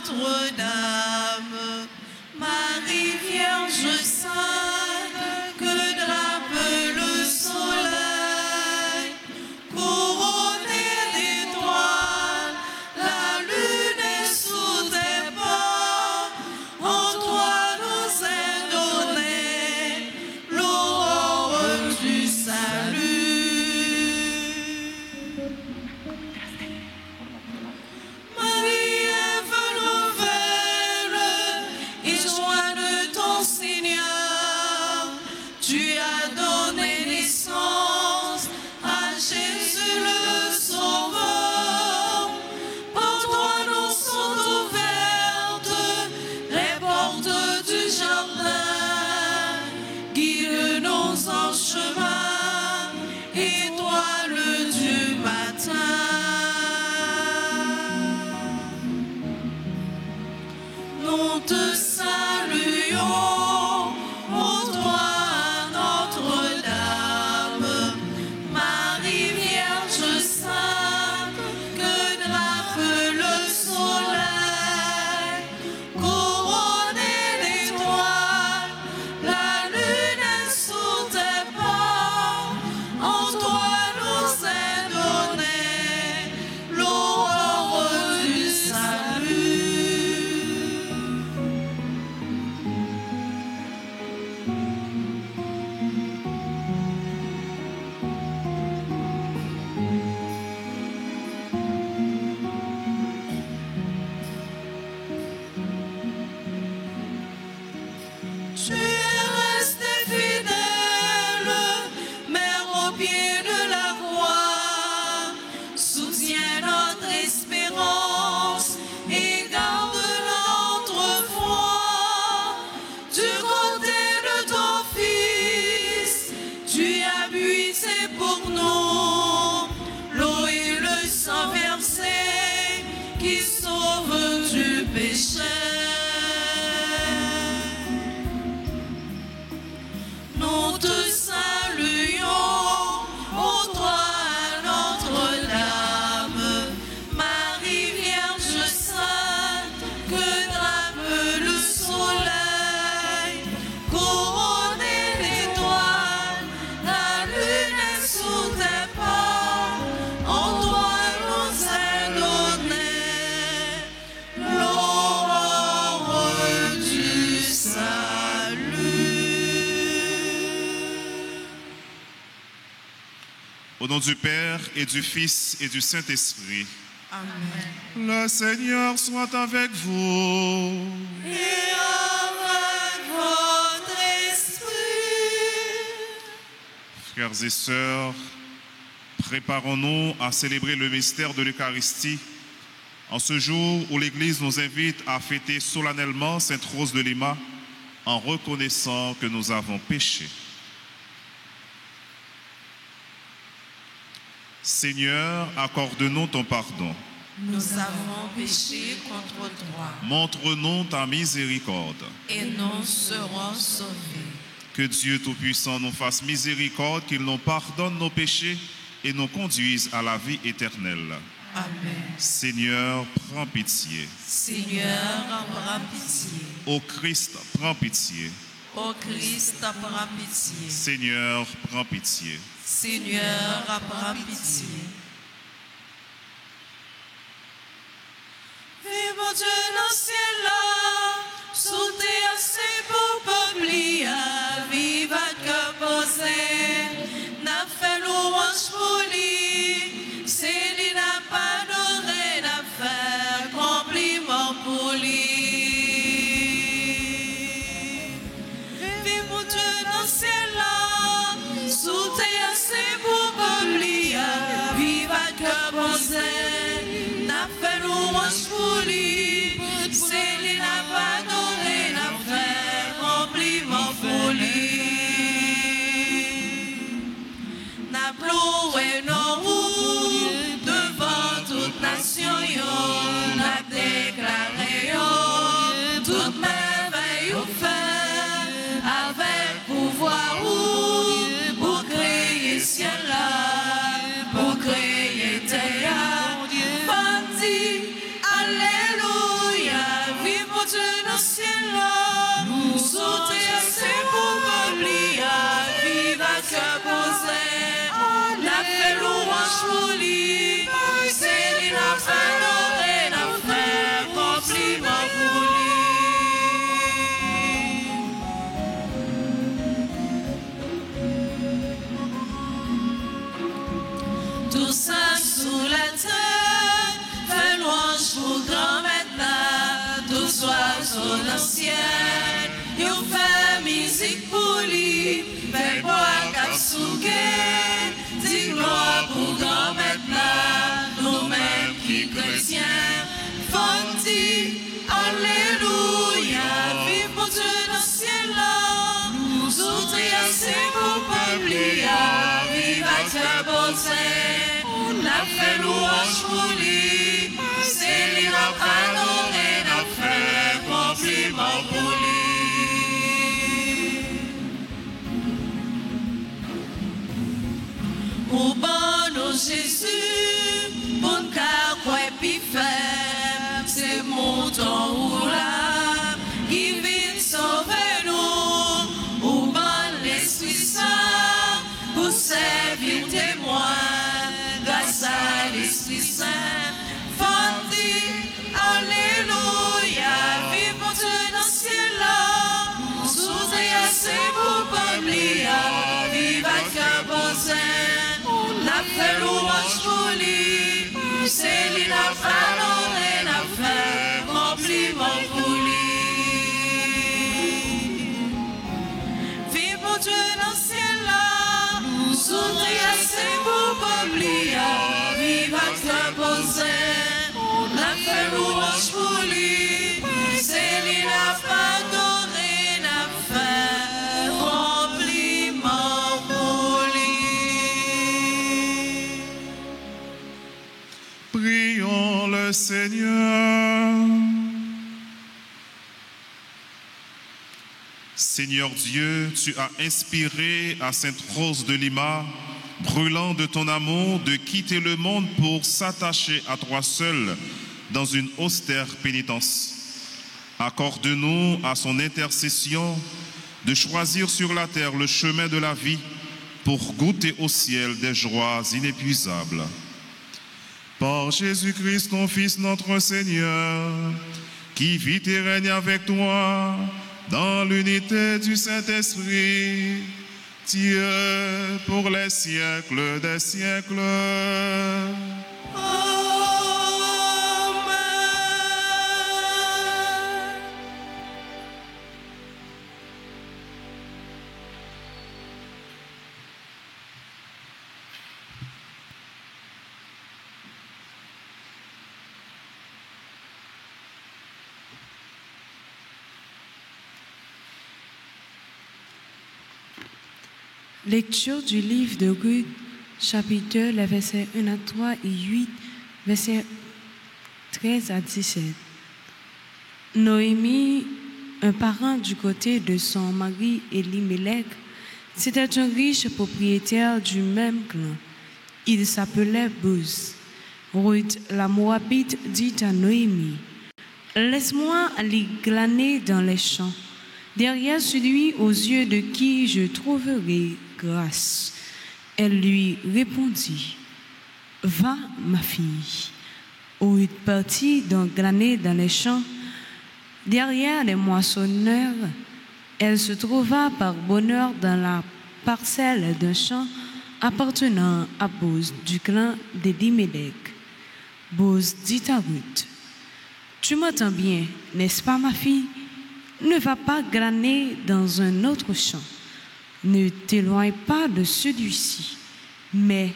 Notre-Dame. Marie Vierge sainte, que drape le soleil, couronnée d'étoiles, la lune est sous tes pas. En toi nous est donnée l'aurore du salut. Marie est venue nouvelle et joie de ton Seigneur. Tu as donné naissance à Jésus le Sauveur. Pour toi nous sont ouvertes les portes du jardin. Guide-nous en chemin, étoile du matin. Nous te saluons, ô toi Notre-Dame. Marie Vierge sainte, que drape le soleil, couronnée d'étoiles, la lune est sous tes pas. En toi nous est donnée l'aurore du salut. Tu es resté fidèle, mère au pied de la croix. Soutiens notre espérance et garde notre foi. Du côté de ton Fils, tu as puisé pour nous l'eau et le sang versé qui sauvent du péché. Nous te saluons, ô toi Notre-Dame. Marie Vierge sainte, que drape le soleil, couronnée d'étoiles, la lune est sous tes pas. En toi nous est donné l'aurore du salut. Au nom du Père et du Fils et du Saint-Esprit, Amen. le Seigneur soit avec vous. Et avec votre esprit. Frères et sœurs, préparons-nous à célébrer le mystère de l'Eucharistie en ce jour où l'Église nous invite à fêter solennellement Sainte Rose de Lima en reconnaissant que nous avons péché. Seigneur, accorde-nous ton pardon. Nous avons péché contre toi Montre-nous ta miséricorde. et nous serons sauvés. Que Dieu Tout-Puissant nous fasse miséricorde, qu'il nous pardonne nos péchés et nous conduise à la vie éternelle. Amen. Seigneur, prends pitié. Seigneur, prends pitié. Ô Christ, prends pitié. Ô Christ, prends pitié. Seigneur, prends pitié. Seigneur, prends pitié. Vive mon Dieu dans le ciel là, sous tes assez beaux peuples, vive à cœur posé, n'a fait louange pour lui, c'est lui n'a pas adoré, n'a fait compliment pour lui. Vive mon Dieu dans le ciel là, sous tes assez beaux peuples, vive à cœur posé, n'a fait louange pour lui, c'est lui n'a pas donné, n'a fait compliment pour lui. N'a pleuré nos roues devant toute nation, n'a déclaré mon Dieu dans le ciel là, nous sauter assez pour oublier, vive à cœur posé, la fait louange pour lui, c'est lui la fait l'oreille, la fait compliment pour lui. Tout ça sous la terre, fait louange pour grand maintenant, tout soit sur le ciel, you fait musique pour lui, fait boire Katsuke, dis gloire pour grand maintenant, nous-mêmes qui chrétiens, font dire Alléluia, vive mon Dieu dans le ciel là, nous outrer assez pour publier, vive à cœur posé, la fait louange pour lui, c'est lui la pardon et la fait compliment pour lui. Au bon nom Jésus, bon car quoi puis faire, c'est mon temps ou là, qui vient sauver nous, au bon l'Esprit Saint, pour servir témoin, grâce à l'Esprit Saint, fondé, Alléluia, vive mon Dieu dans le ciel là, souffrez assez pour publier, vive à cœur posé. La fait louange pour lui, c'est lui la parole et la fait compliment pour lui. Vive mon Dieu dans le ciel là, souffrez assez pour publier, vive à cœur posé. La fait louange pour lui, c'est lui la parole et la fait compliment pour lui. Prions le Seigneur. Seigneur Dieu, tu as inspiré à Sainte Rose de Lima, brûlant de ton amour, de quitter le monde pour s'attacher à toi seul dans une austère pénitence. Accorde-nous à son intercession de choisir sur la terre le chemin de la vie pour goûter au ciel des joies inépuisables. Par Jésus-Christ, ton Fils, notre Seigneur, qui vit et règne avec toi dans l'unité du Saint-Esprit, Dieu pour les siècles des siècles. Lecture du livre de Ruth, chapitre 2, les versets 1 à 3 et 8, versets 13 à 17. Noémie, un parent du côté de son mari Elimelech, c'était un riche propriétaire du même clan. Il s'appelait Boz. Ruth, la Moabite, dit à Noémie, « Laisse-moi aller glaner dans les champs, derrière celui aux yeux de qui je trouverai grâce. » Elle lui répondit, « Va, ma fille. » Ruth partit donc glaner dans les champs. Derrière les moissonneurs, elle se trouva par bonheur dans la parcelle d'un champ appartenant à Boz du clan d'Elimelech. Boz dit à Ruth, « Tu m'entends bien, n'est-ce pas, ma fille? Ne va pas glaner dans un autre champ. Ne t'éloigne pas de celui-ci, mais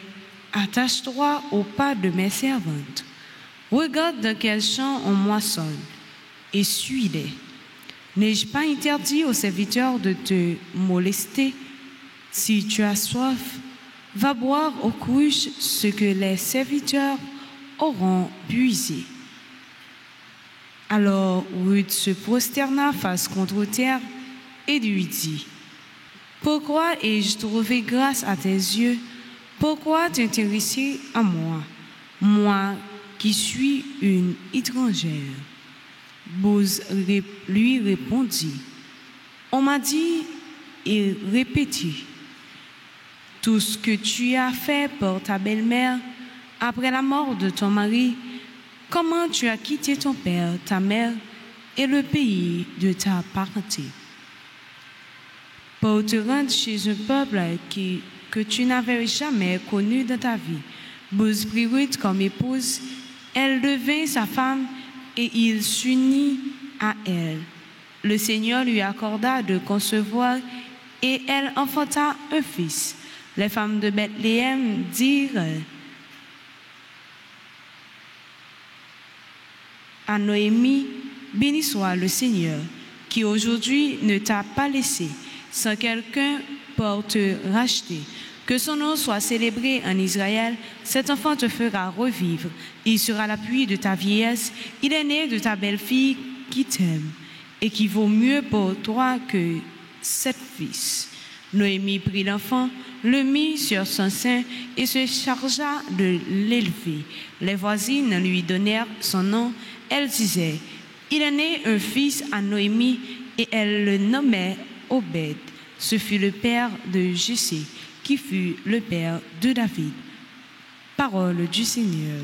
attache-toi au pas de mes servantes. Regarde dans quel champ on moissonne et suis-les. N'ai-je pas interdit aux serviteurs de te molester? Si tu as soif, va boire aux cruches ce que les serviteurs auront puisé. » Alors Ruth se prosterna face contre terre et lui dit, « Pourquoi ai-je trouvé grâce à tes yeux? Pourquoi t'intéresser à moi, moi qui suis une étrangère? » Boz lui répondit, on m'a dit et répété, tout ce que tu as fait pour ta belle-mère après la mort de ton mari, comment tu as quitté ton père, ta mère et le pays de ta parenté pour te rendre chez un peuple que tu n'avais jamais connu dans ta vie. Boz prit Ruth comme épouse, elle devint sa femme et il s'unit à elle. Le Seigneur lui accorda de concevoir et elle enfanta un fils. Les femmes de Bethléem dirent à Noémie, béni soit le Seigneur, qui aujourd'hui ne t'a pas laissé sans quelqu'un pour te racheter. Que son nom soit célébré en Israël, cet enfant te fera revivre. Il sera l'appui de ta vieillesse. Il est né de ta belle-fille qui t'aime et qui vaut mieux pour toi que 7 fils. Noémie prit l'enfant, le mit sur son sein et se chargea de l'élever. Les voisines lui donnèrent son nom. Elles disaient, il est né un fils à Noémie et elles le nommaient Obed. Ce fut le père de Jessé, qui fut le père de David. Parole du Seigneur.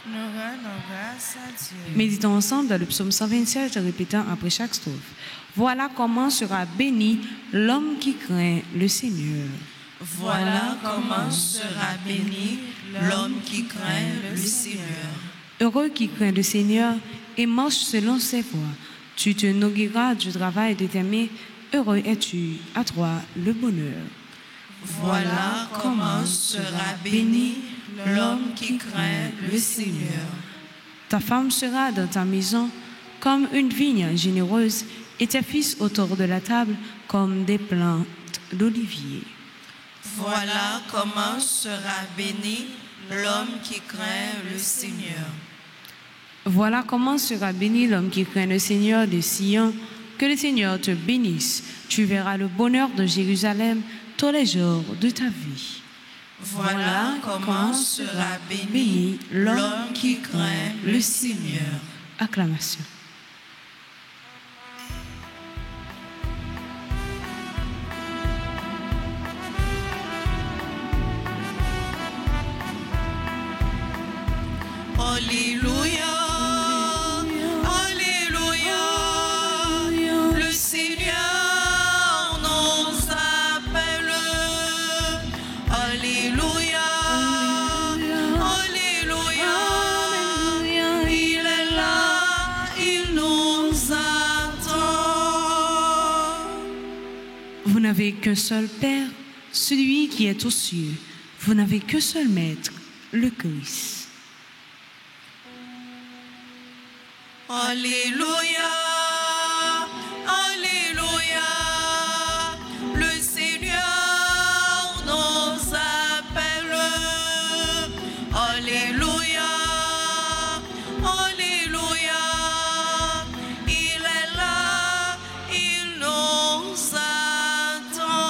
Nous rendons grâce à Dieu. Méditons ensemble dans le psaume 127, répétant après chaque strophe. Voilà comment sera béni l'homme qui craint le Seigneur. Voilà comment sera béni l'homme qui craint le Seigneur. Heureux qui craint le Seigneur et marche selon ses voies. Tu te nourriras du travail de tes mains. Heureux es-tu, à toi le bonheur. Voilà comment sera béni l'homme qui craint le Seigneur. Ta femme sera dans ta maison comme une vigne généreuse et tes fils autour de la table comme des plantes d'olivier. Voilà comment sera béni l'homme qui craint le Seigneur. Voilà comment sera béni l'homme qui craint le Seigneur de Sion. Que le Seigneur te bénisse. Tu verras le bonheur de Jérusalem tous les jours de ta vie. Voilà comment sera béni l'homme qui craint le Seigneur. Acclamation. Alléluia, Alléluia, le Seigneur nous appelle. Alléluia, Alléluia, il est là, il nous attend. Vous n'avez qu'un seul Père, celui qui est aux cieux. Vous n'avez qu'un seul Maître, le Christ. Alléluia, Alléluia, le Seigneur nous appelle. Alléluia, Alléluia, il est là, il nous attend.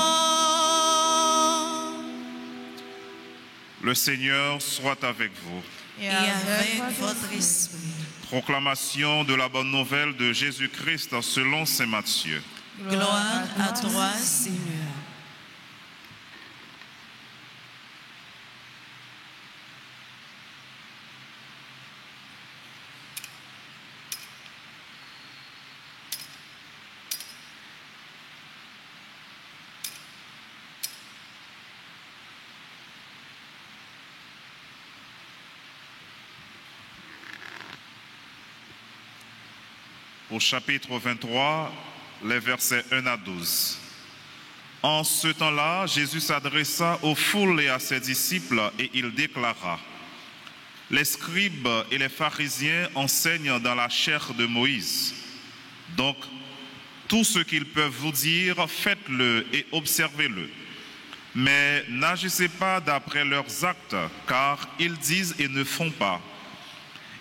Le Seigneur soit avec vous. Et avec votre esprit. Proclamation de la bonne nouvelle de Jésus-Christ selon saint Matthieu. Gloire à toi, Seigneur. Au chapitre 23, les versets 1 à 12. En ce temps-là, Jésus s'adressa aux foules et à ses disciples et il déclara: les scribes et les pharisiens enseignent dans la chair de Moïse. Donc, tout ce qu'ils peuvent vous dire, faites-le et observez-le. Mais n'agissez pas d'après leurs actes, car ils disent et ne font pas.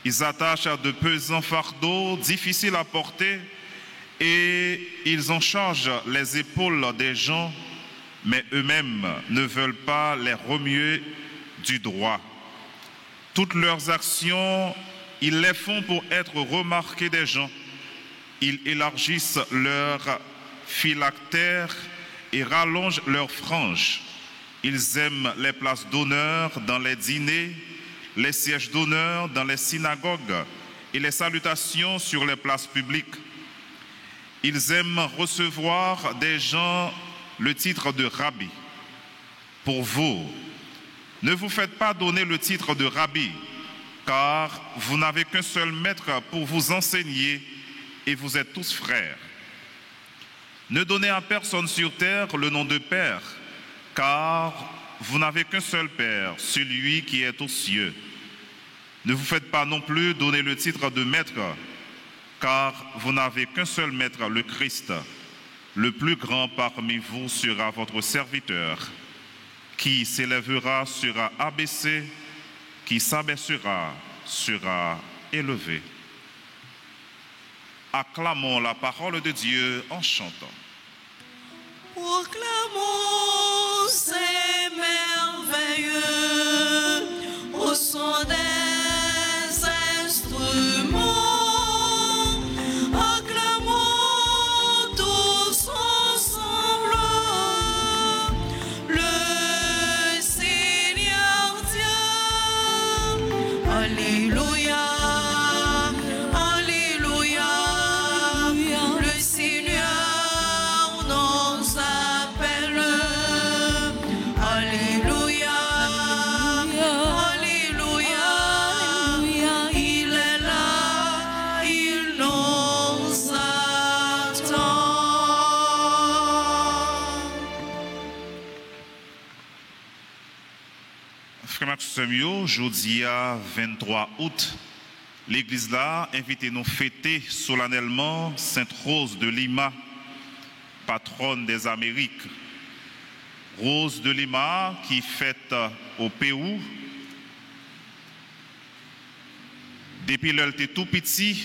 Ils attachent à de pesants fardeaux difficiles à porter et ils en chargent les épaules des gens, mais eux-mêmes ne veulent pas les remuer du droit. Toutes leurs actions, ils les font pour être remarqués des gens. Ils élargissent leurs phylactères et rallongent leurs franges. Ils aiment les places d'honneur dans les dîners, les sièges d'honneur dans les synagogues et les salutations sur les places publiques. Ils aiment recevoir des gens le titre de rabbi. Pour vous, ne vous faites pas donner le titre de rabbi, car vous n'avez qu'un seul maître pour vous enseigner et vous êtes tous frères. Ne donnez à personne sur terre le nom de Père, car vous n'avez qu'un seul Père, celui qui est aux cieux. Ne vous faites pas non plus donner le titre de Maître, car vous n'avez qu'un seul Maître, le Christ. Le plus grand parmi vous sera votre serviteur. Qui s'élèvera sera abaissé, qui s'abaissera sera élevé. Acclamons la parole de Dieu en chantant. Proclamons ces merveilleux au son des instruments. Acclamons tous ensemble le Seigneur Dieu. Alléluia. Jeudi 23 août, l'église là invite nous fêter solennellement Sainte Rose de Lima, patronne des Amériques. Rose de Lima qui fête au Pérou. Depuis qu'elle était tout petit,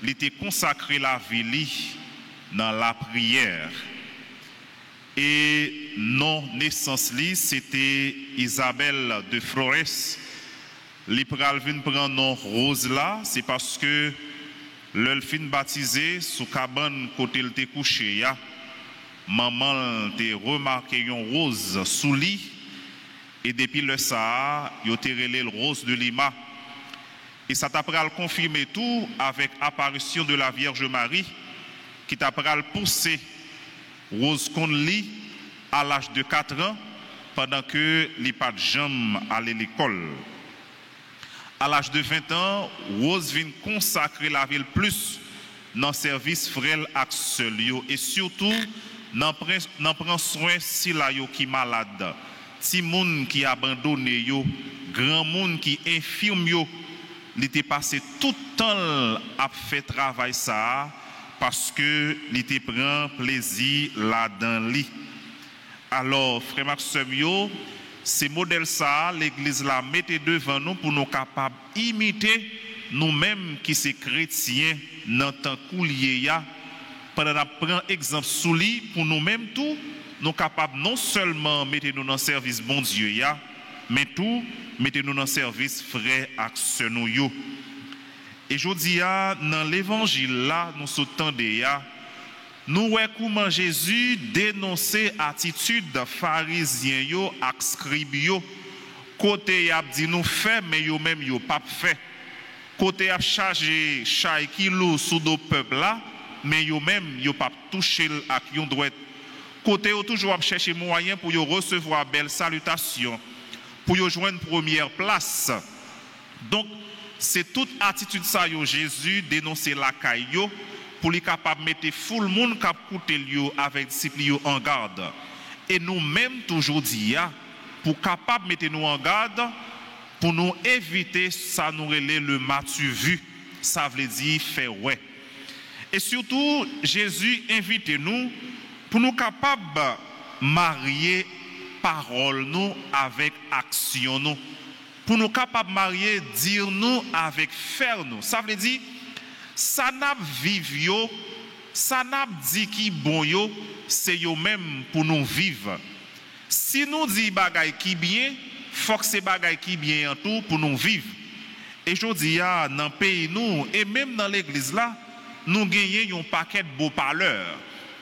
elle était consacré la vie dans la prière. Et non naissance li c'était Isabelle de Flores. Li pral vin prendre nom Rose là, c'est parce que l'elle fin baptisé sous cabane côté il était couché ya. Maman te remarqué une rose sous lit et depuis le ça, yo te relé le Rose de Lima. Et ça t'a pral confirmer tout avec apparition de la Vierge Marie qui t'a pral poussé Rose Conley à l'âge de 4 ans pendant que les pas de jambes allaient à l'école. À l'âge de 20 ans, Rose vient consacrer la ville plus dans le service frêle seul et surtout n'en prend soin si la yo qui malade, si moun qui abandonné yo, grand monde qui infirme yo, il était passé tout le temps à faire travail ça parce que il était prend plaisir là dans lui. Alors frère Maxime, ces modèles ça l'église là mettez devant nous pour nous capables imiter nous-mêmes qui sommes chrétiens dans temps coulier ya pendant prendre exemple sous lui pour nous-mêmes tout nous capables non seulement mettez nous dans service bon Dieu ya mais tout mettez nous dans service frère action nous yo. Et je dis dans l'évangile là nous s'entendez ya nous voyons comment Jésus dénonçait attitude pharisien yo ak scribe yo côté y a dit nous fait mais yo même yo pas fait côté a chargé chay kilo sous do peuple là mais yo même yo pas toucher ak yon droit côté yo toujours chercher moyen pour yo recevoir belle salutation pour yo joindre première place. Donc c'est toute attitude ça yo Jésus dénoncer la caille yo pour les capable mettre full monde cap coûter yo avec disciples yo en garde. Et nous même toujours dit pour capable mettre nous en garde pour nous éviter ça nous relève le matu vu, ça veut dire faire ouais. Et surtout Jésus invite nous pour nous capables marier parole nous avec action nous. Pour nous capables marier dire nous avec faire nous. Ça veut dire ça n'a vivre yo, ça n'a dit qui bon yo, c'est yo même pour nous vivre. Si nous dit bagay qui bien, faut que c'est bagay qui bien en tout pour nous vivre. Et je dis dans le pays nous et même dans l'église là, nous gagnons un paquet de beaux parleurs.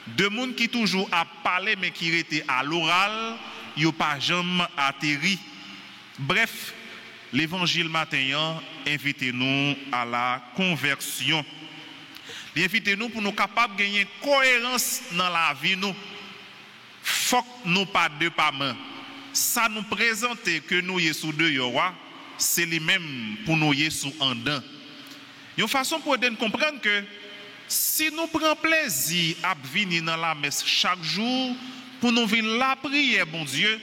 De monde qui toujours a parlé mais qui était à l'oral, yo pas jamais atterri. Bref, l'évangile matin invitez-nous à la conversion. Invitez-nous pour nous capables de gagner cohérence dans la vie nous. Faut que nous pas deux pas main. Ça nous présente que nous y sous deux yowa, c'est les mêmes pour nous y sous en dedans. Une façon pour nous comprendre que si nous prenons plaisir à venir dans la messe chaque jour pour nous venir la prière, bon Dieu,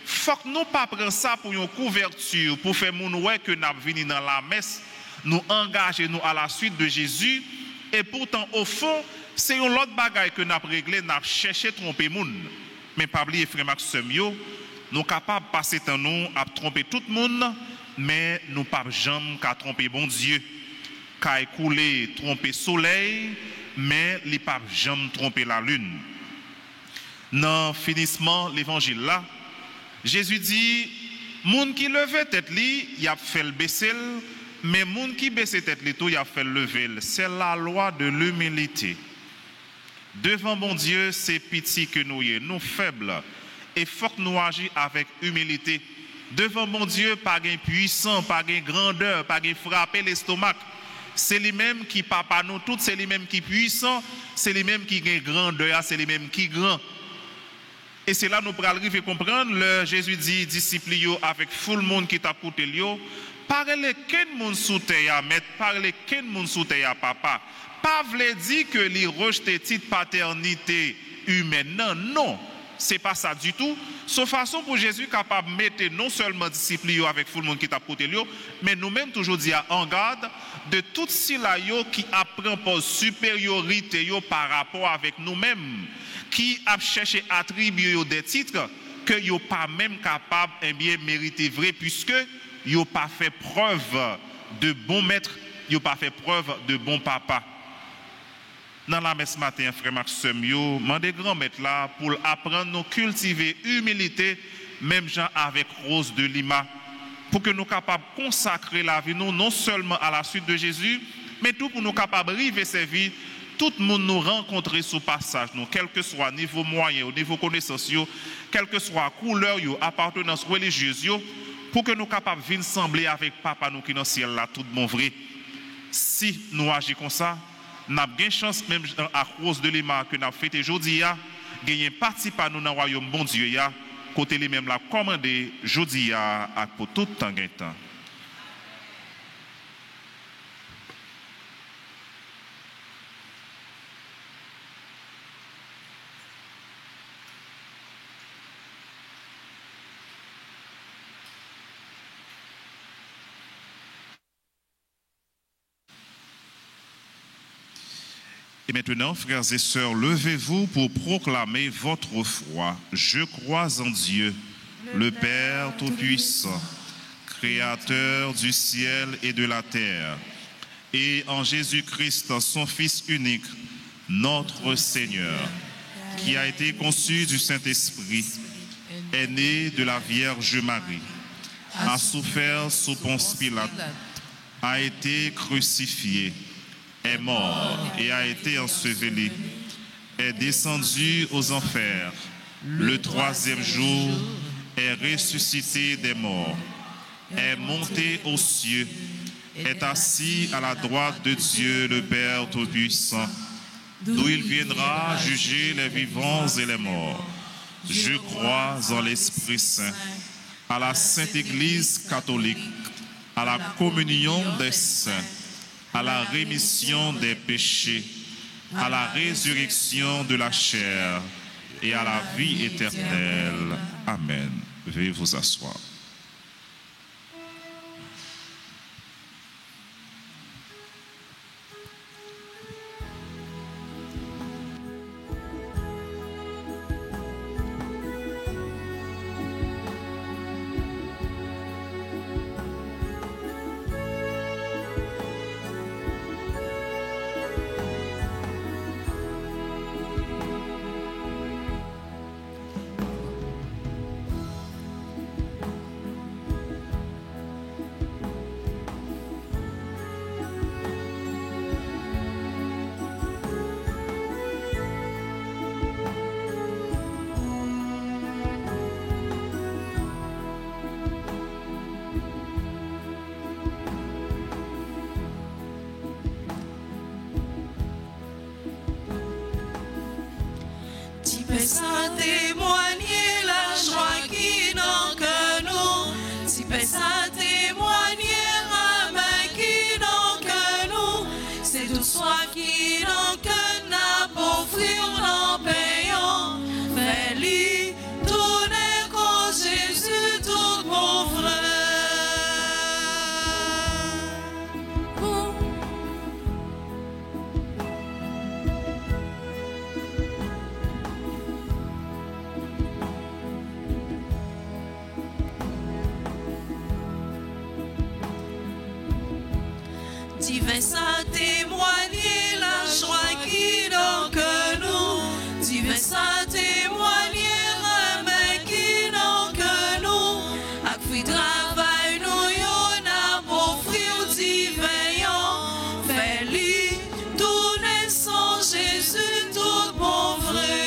faut que nous pas prendre ça pour une couverture pour faire mon ouais que nous venir dans la messe, nous engager nous à la suite de Jésus et pourtant au fond c'est une autre bagaille que nous avons réglé, nous avons cherché à tromper moun. Mais pas oublier frère Maxime yo, nous capables de passer temps nous à tromper tout le monde, mais nous pas jamais qu'à tromper bon Dieu. Qu'à écouler tromper soleil, mais les pas jamais tromper la lune. Dans finissement l'évangile là, Jésus dit moun qui levait tête li, y a fait le baisser, mais moun qui baissait tête li tout, y a fait le lever. C'est la loi de l'humilité. Devant mon Dieu, c'est petit que nous faibles, et faut que nous agissions avec humilité. Devant mon Dieu, pas gain puissant, pas gain grandeur, pas gain frapper l'estomac. C'est lui-même qui papa nous toutes, c'est lui-même qui puissant, c'est lui-même qui gain grandeur, c'est lui-même qui grand. Et c'est là nous pourrons arriver à comprendre, le Jésus dit, disciples avec tout le monde qui t'a coûté lio, parlez quel monde sous terre, mettre parlez quel monde sous terre papa. Pas vle dire que les rejeter titre paternité humaine. Non, non, c'est pas ça du tout. Sauf façon pour Jésus capable de mettre non seulement disciples avec tout le monde qui t'a côté lui, mais nous-mêmes toujours dire en garde de tout cela qui apprend par supériorité par rapport avec nous-mêmes, qui a cherché à attribuer des titres que yo pas même capable et bien mériter vrai puisque yo pas fait preuve de bon maître, yo pas fait preuve de bon papa. Dans la messe matin, frère Maxime, yo, mandé grand maître là pour apprendre nous cultiver humilité, même gens avec Rose de Lima, pour que nous capables de consacrer la vie nous non seulement à la suite de Jésus, mais tout pour nous capables de vivre servir tout le monde nous rencontrer sous passage, nous, quel que soit niveau moyen, au niveau connaissance, quelle que soit couleur, appartenance religieuse, pour que nous capables de venir sembler avec papa nous qui dans le ciel là, tout bon vrai. Si nous agissons comme ça, nous avons une chance même à cause de l'Ima que nous avons fait aujourd'hui, gagner partie par nous dans le royaume bon Dieu, côté les mêmes la commandé aujourd'hui pour tout temps. Et maintenant, frères et sœurs, levez-vous pour proclamer votre foi. Je crois en Dieu, le Père Tout-Puissant, Créateur du ciel et de la terre, et en Jésus-Christ, son Fils unique, notre Seigneur, qui a été conçu du Saint-Esprit, est né de la Vierge Marie, a souffert sous Ponce Pilate, a été crucifié, est mort et a été enseveli, est descendu aux enfers, le troisième jour est ressuscité des morts, est monté aux cieux, est assis à la droite de Dieu le Père Tout-Puissant, d'où il viendra juger les vivants et les morts. Je crois en l'Esprit Saint, à la Sainte Église catholique, à la communion des saints, à la rémission des péchés, à la résurrection de la chair et à la vie éternelle. Amen. Veuillez vous asseoir. Tu peux ça témoigner la joie qui n'en que nous. Tu peux ça témoigner la main qui n'en que nous. C'est tout soi qui n'en que n'a pour offrir l'en payant. Fais-lui tourner qu'au Jésus tout mon frère. Divin ça témoigner la joie qui n'en que nous. Divin ça témoigner la main qui n'en que nous. Ak fi travail nous yon a pour frère divin yon. Fais-lui tourner sans Jésus tout mon vrai.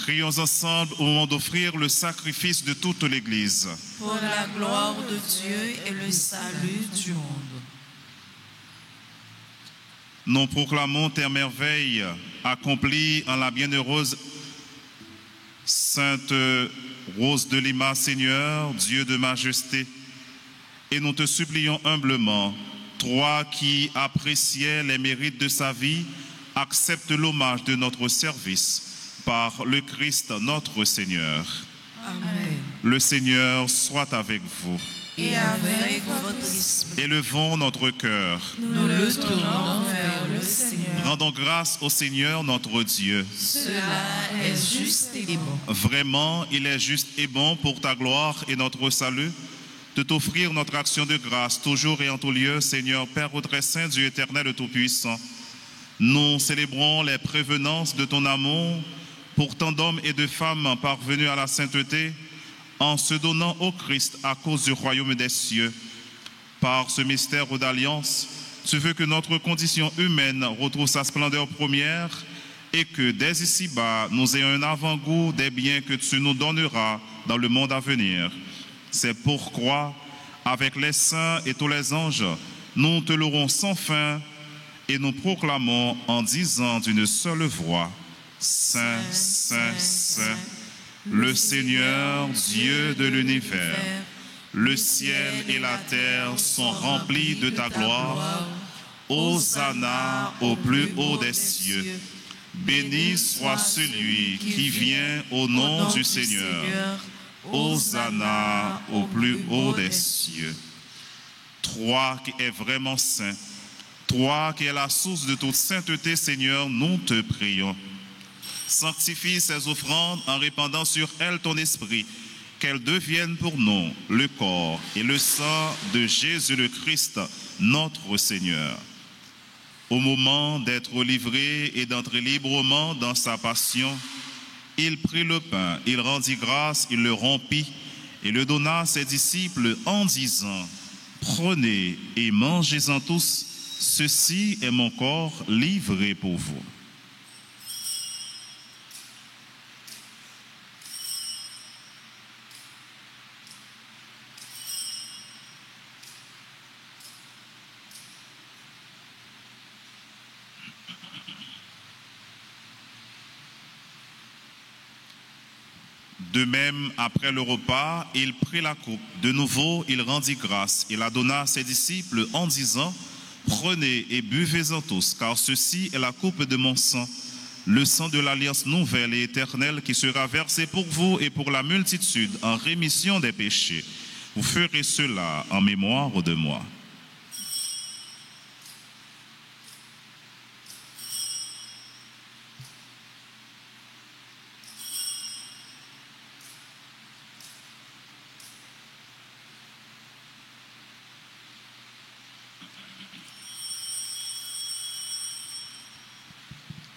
Prions ensemble au moment d'offrir le sacrifice de toute l'Église. Pour la gloire de Dieu et le salut du monde. Nous proclamons tes merveilles accomplies en la bienheureuse Sainte Rose de Lima, Seigneur, Dieu de majesté. Et nous te supplions humblement, toi qui appréciais les mérites de sa vie, accepte l'hommage de notre service par le Christ notre Seigneur. Amen. Le Seigneur soit avec vous. Et avec votre esprit. Élevons notre cœur. Nous le tournons vers le Seigneur. Rendons grâce au Seigneur notre Dieu. Cela est juste et bon. Vraiment, il est juste et bon pour ta gloire et notre salut de t'offrir notre action de grâce toujours et en tout lieu, Seigneur Père très saint, Dieu éternel et tout-puissant. Nous célébrons les prévenances de ton amour pour tant d'hommes et de femmes parvenus à la sainteté en se donnant au Christ à cause du royaume des cieux. Par ce mystère d'alliance, tu veux que notre condition humaine retrouve sa splendeur première et que dès ici-bas, nous ayons un avant-goût des biens que tu nous donneras dans le monde à venir. C'est pourquoi, avec les saints et tous les anges, nous te louerons sans fin et nous proclamons en disant d'une seule voix, Saint, Saint, Saint, le Seigneur, Dieu de l'univers. Le ciel et la terre sont remplis de ta gloire. Hosanna au plus haut des cieux. Béni soit celui qui vient au nom du Seigneur. Hosanna au plus haut des cieux. Toi qui es vraiment saint, toi qui es la source de toute sainteté, Seigneur, nous te prions. Sanctifie ces offrandes en répandant sur elles ton esprit, qu'elles deviennent pour nous le corps et le sang de Jésus le Christ, notre Seigneur. Au moment d'être livré et d'entrer librement dans sa passion, il prit le pain, il rendit grâce, il le rompit et le donna à ses disciples en disant, « Prenez et mangez-en tous, ceci est mon corps livré pour vous. » De même, après le repas, il prit la coupe. De nouveau, il rendit grâce et la donna à ses disciples en disant, « Prenez et buvez-en tous, car ceci est la coupe de mon sang, le sang de l'alliance nouvelle et éternelle qui sera versé pour vous et pour la multitude en rémission des péchés. Vous ferez cela en mémoire de moi. »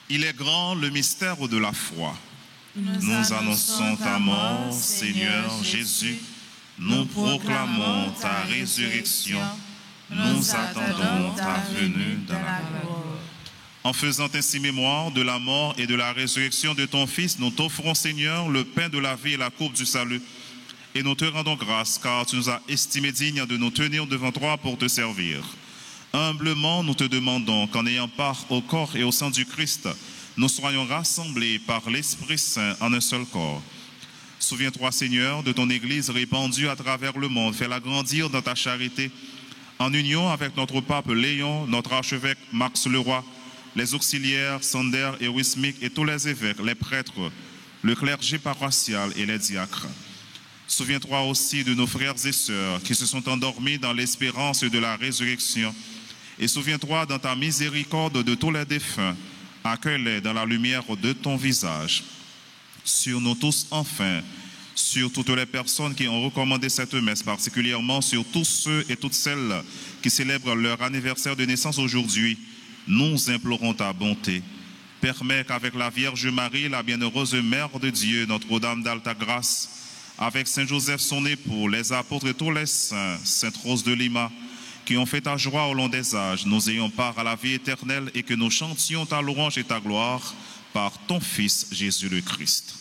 Il est grand le mystère de la foi. Nous annonçons ta mort, Seigneur Jésus. Nous proclamons ta résurrection. Nous attendons ta venue dans la gloire. En faisant ainsi mémoire de la mort et de la résurrection de ton Fils, nous t'offrons, Seigneur, le pain de la vie et la coupe du salut. Et nous te rendons grâce, car tu nous as estimés dignes de nous tenir devant toi pour te servir. Humblement, nous te demandons qu'en ayant part au corps et au sang du Christ, nous soyons rassemblés par l'Esprit Saint en un seul corps. Souviens-toi, Seigneur, de ton Église répandue à travers le monde. Fais-la grandir dans ta charité, en union avec notre pape Léon, notre archevêque Max Leroy, les auxiliaires Sander et Wismik et tous les évêques, les prêtres, le clergé paroissial et les diacres. Souviens-toi aussi de nos frères et sœurs qui se sont endormis dans l'espérance de la résurrection. Et souviens-toi dans ta miséricorde de tous les défunts, accueille-les dans la lumière de ton visage. Sur nous tous enfin, sur toutes les personnes qui ont recommandé cette messe, particulièrement sur tous ceux et toutes celles qui célèbrent leur anniversaire de naissance aujourd'hui, nous implorons ta bonté. Permets qu'avec la Vierge Marie, la bienheureuse Mère de Dieu, Notre-Dame d'Alta Grâce, avec Saint Joseph son époux, les apôtres et tous les saints, Sainte Rose de Lima, qui ont fait ta joie au long des âges, nous ayons part à la vie éternelle et que nous chantions ta louange et ta gloire par ton Fils Jésus le Christ.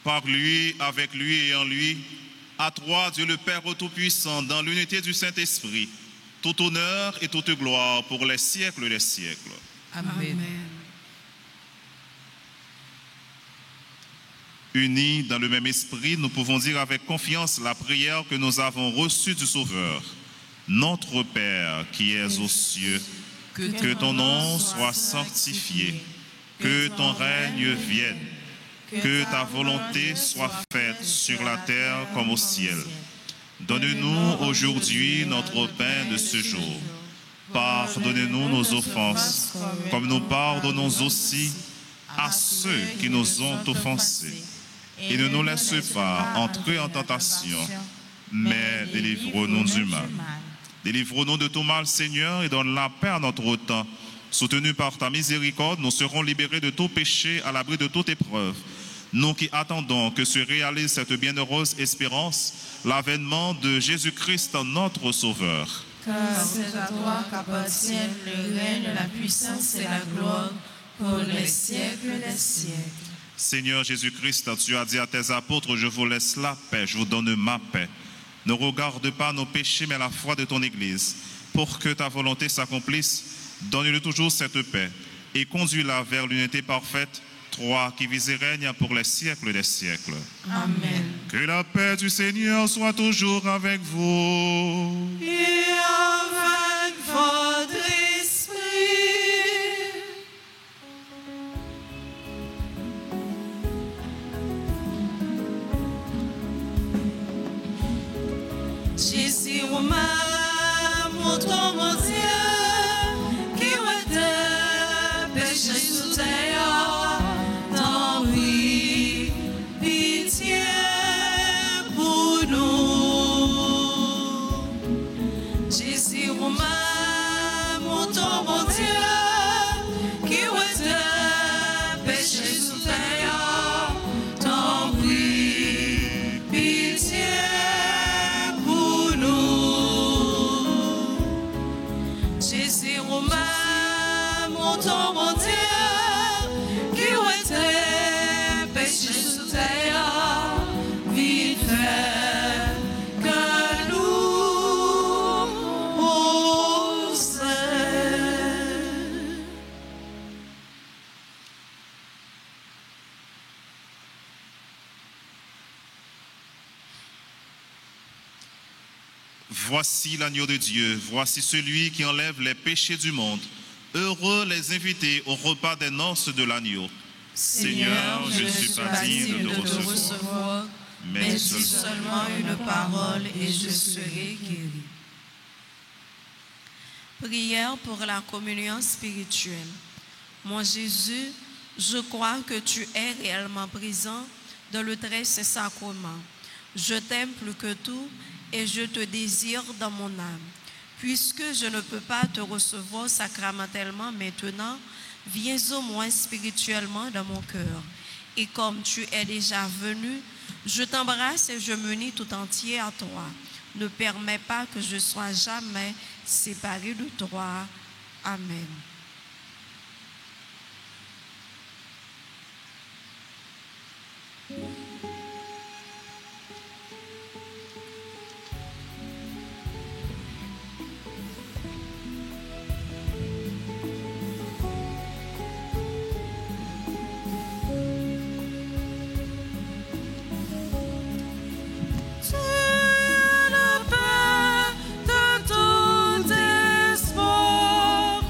Par lui, avec lui et en lui, à toi, Dieu le Père Tout-Puissant, dans l'unité du Saint-Esprit, tout honneur et toute gloire pour les siècles des siècles. Amen. Unis dans le même esprit, nous pouvons dire avec confiance la prière que nous avons reçue du Sauveur. Notre Père qui es aux cieux, que ton nom soit sanctifié, que ton règne vienne, que ta volonté soit faite sur la terre comme au ciel. Donne-nous aujourd'hui notre pain de ce jour. Pardonne-nous nos offenses, comme nous pardonnons aussi à ceux qui nous ont offensés. Et ne nous laisse pas entrer en tentation, mais délivre-nous du mal. Délivre-nous de tout mal, Seigneur, et donne la paix à notre temps. Soutenus par ta miséricorde, nous serons libérés de tout péché, à l'abri de toute épreuve. Nous qui attendons que se réalise cette bienheureuse espérance, l'avènement de Jésus-Christ, notre Sauveur. Car c'est à toi qu'appartiennent le règne, la puissance et la gloire pour les siècles des siècles. Seigneur Jésus-Christ, tu as dit à tes apôtres, je vous laisse la paix, je vous donne ma paix. Ne regarde pas nos péchés, mais la foi de ton Église. Pour que ta volonté s'accomplisse, donne-lui toujours cette paix et conduis-la vers l'unité parfaite, toi qui vis et règnes pour les siècles des siècles. Amen. Que la paix du Seigneur soit toujours avec vous. Et avec votre esprit. Jésus Romain, montre mon Dieu, qui était péché sous terre, tant pis, pitié pour nous. Jésus Romain, montre mon Dieu, qui était péché sous terre, tant pis, pitié. Jésus Romain, montre mon Dieu, qui était péché sous terre, vite fait que nous osons. Voici l'agneau de Dieu, voici celui qui enlève les péchés du monde. Heureux les invités au repas des noces de l'agneau. Seigneur, je ne suis pas digne de te recevoir, mais dis seulement une parole et je serai guéri. Prière pour la communion spirituelle. Mon Jésus, je crois que tu es réellement présent dans le très saint sacrement. Je t'aime plus que tout et je te désire dans mon âme. Puisque je ne peux pas te recevoir sacramentellement maintenant, viens au moins spirituellement dans mon cœur. Et comme tu es déjà venu, je t'embrasse et je m'unis tout entier à toi. Ne permets pas que je sois jamais séparé de toi. Amen. De tout espoir,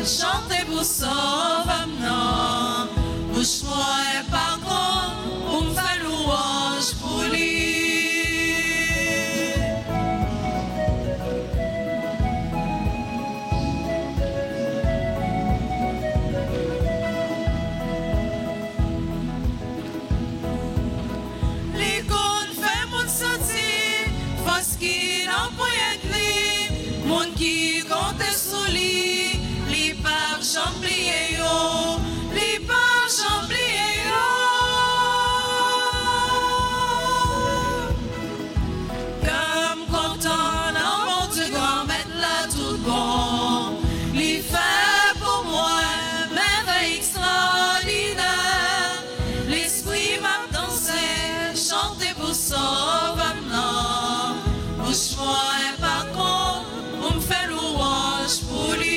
chantez pour sauver non. Bouche-moi et par contre, pour me faire louange pour lui. L'icône fait mon sortir, parce qu'il en pointe lui, mon qui compte sous lui, les par chamblier yo, les par chamblier yo. Comme content dans mon Dieu grand mettre là tout bon, les fait pour moi merveille extraordinaire. L'esprit m'a dansé, chanté pour sauver maintenant. Bouche-moi et par contre, on me fait louange pour lui.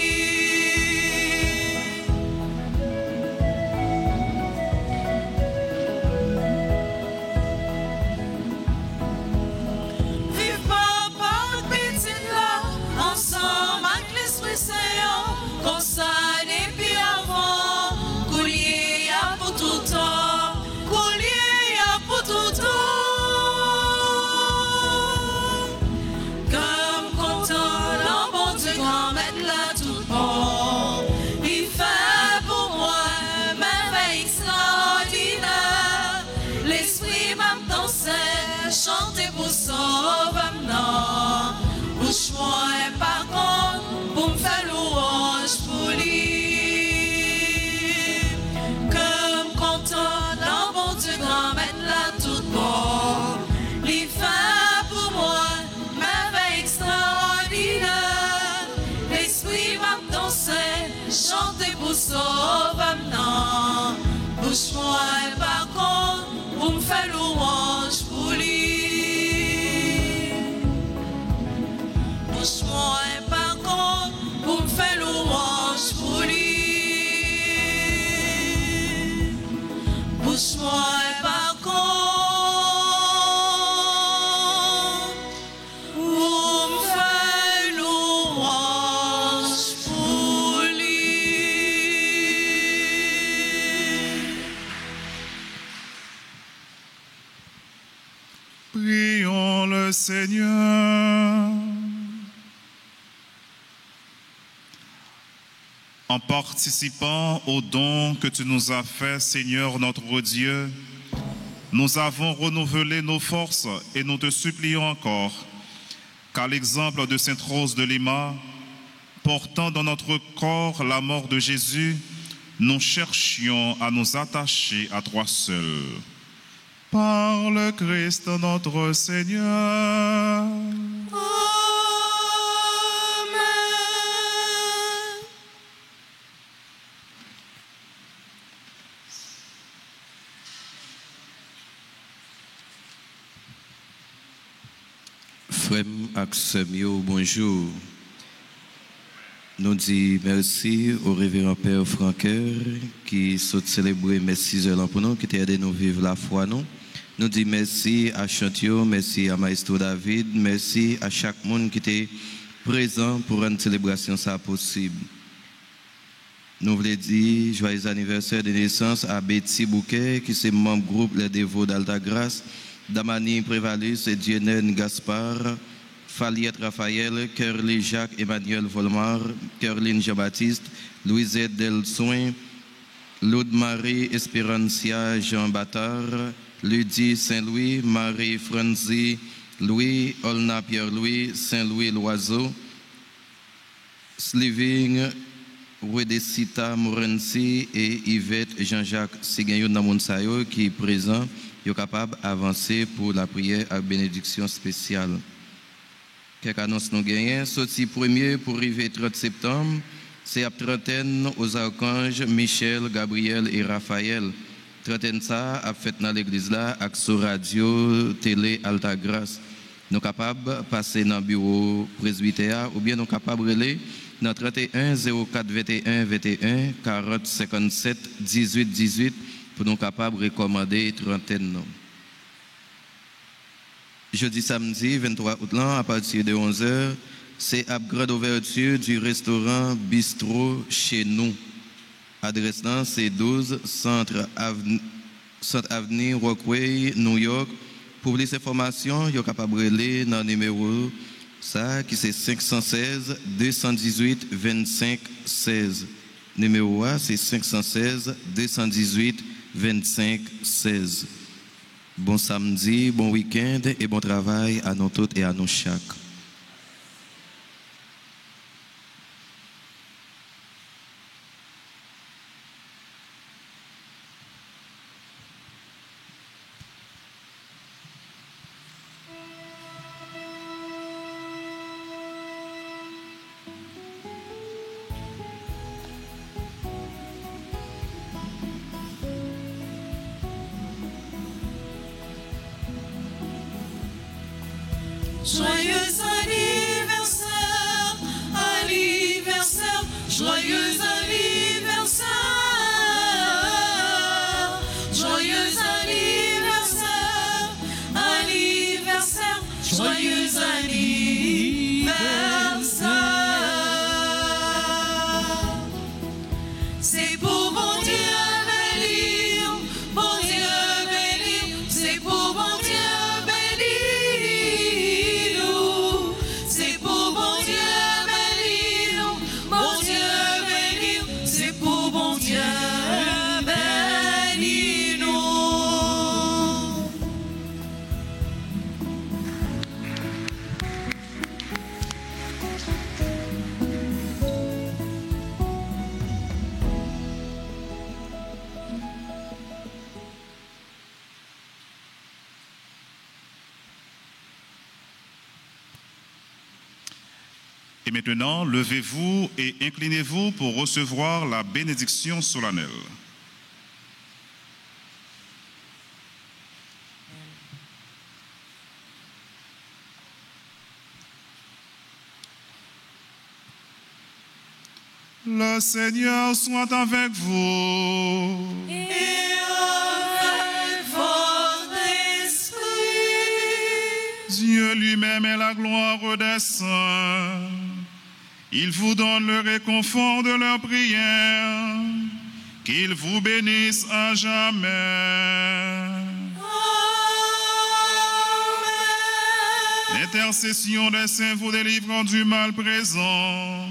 Vive papa, petite là, ensemble avec l'Esprit Saint, comme ça depuis avant, coulier y'a pour tout temps, coulier y'a pour tout temps. Comme content, dans mon Dieu grand mettre là tout bon, il fait pour moi merveille extraordinaire. L'Esprit m'a dansé, chanté pour sauver maintenant. Bouche-moi et par contre, pour me faire louange pour lui. Comme content, dans mon Dieu grand mettre là tout bon, il fait pour moi merveille extraordinaire. L'Esprit m'a dansé, chanté pour sauver maintenant. Bouche-moi et par contre, pour me faire louange pour lui. Bouche-moi et par contre, pour me faire louange pour lui. Bouche-moi et par contre, pour me faire louange pour lui. Prions le Seigneur. En participant aux dons que tu nous as faits, Seigneur notre Dieu, nous avons renouvelé nos forces et nous te supplions encore qu'à l'exemple de Sainte Rose de Lima, portant dans notre corps la mort de Jésus, nous cherchions à nous attacher à toi seul. Par le Christ notre Seigneur. Frère Axemio, bonjour. Nous disons merci au révérend Père Franqueur qui s'est célébré mes 6 heures pour nous, qui t'a aidé nous vivre la foi. Nous disons merci à Chantio, merci à Maestro David, merci à chaque monde qui était présent pour une célébration ça possible. Nous voulons dire joyeux anniversaire de naissance à Betty Bouquet, qui est membre groupe Les Dévots d'Altagrace, Damani Prévalus et Dienen Gaspard, Faliette Raphaël, Curly Jacques Emmanuel Volmar, Caroline Jean-Baptiste, Louisette Delsoin, Laude Marie Espérancia Jean Bâtard, Ludie Saint-Louis, Marie Franzi, Louis Olna Pierre-Louis, Saint-Louis Loiseau, Sliving, Wedesita Morensi et Yvette Jean-Jacques Ségayon Namounsayo qui est présent, est capable d'avancer pour la prière à bénédiction spéciale. Quelques annonces nous gagnons. Sorti premier pour arriver 30 septembre, c'est à trentaine aux archanges Michel, Gabriel et Raphaël. Trentaine ça a fait dans l'église là, avec sur radio, télé, Altagrace. Nous sommes capables de passer dans le bureau presbytère ou bien nous sommes capables de aller dans 31 04 21 21 40 57 18 18 pour nous capables de recommander trentaine. Jeudi samedi 23 août à partir de 11h, c'est à grande ouverture du restaurant Bistrot chez nous. Adresse là, c'est 12 Centre Avenue Rockway, New York. Pour plus d'informations, vous êtes capable de aller dans le numéro ça, qui c'est 516 218 25 16. Numéro A, c'est 516 218 25 16. Bon samedi, bon week-end et bon travail à nous toutes et à nous chaque. Joyeux anniversaire, anniversaire, joyeux anniversaire, joyeux anniversaire, anniversaire, joyeux anniversaire. C'est pour mon Dieu bénir, mon Dieu bénir, c'est pour mon Dieu. Et maintenant, levez-vous et inclinez-vous pour recevoir la bénédiction solennelle. Le Seigneur soit avec vous. Et avec votre esprit. Dieu lui-même est la gloire des saints. Il vous donne le réconfort de leur prière. Qu'il vous bénisse à jamais. Amen. L'intercession des saints vous délivrant du mal présent.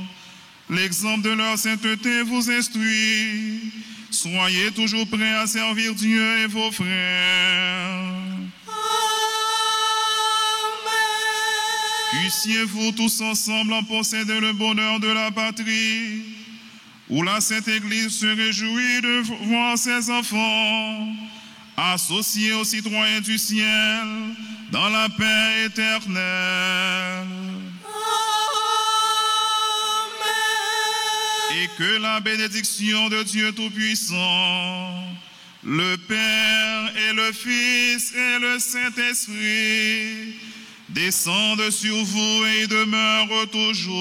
L'exemple de leur sainteté vous instruit. Soyez toujours prêts à servir Dieu et vos frères. Puissiez-vous tous ensemble en posséder le bonheur de la patrie, où la Sainte Église se réjouit de voir ses enfants associés aux citoyens du ciel dans la paix éternelle. Et que la bénédiction de Dieu Tout-Puissant, le Père et le Fils et le Saint-Esprit, descendent sur vous et demeurent toujours.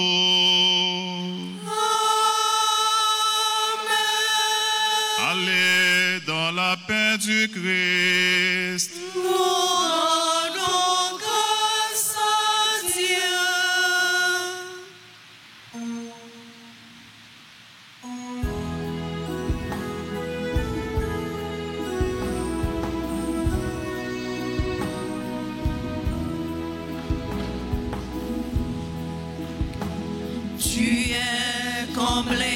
Amen. Allez dans la paix du Christ. Nous rendons grâce à Dieu. Tu es comblé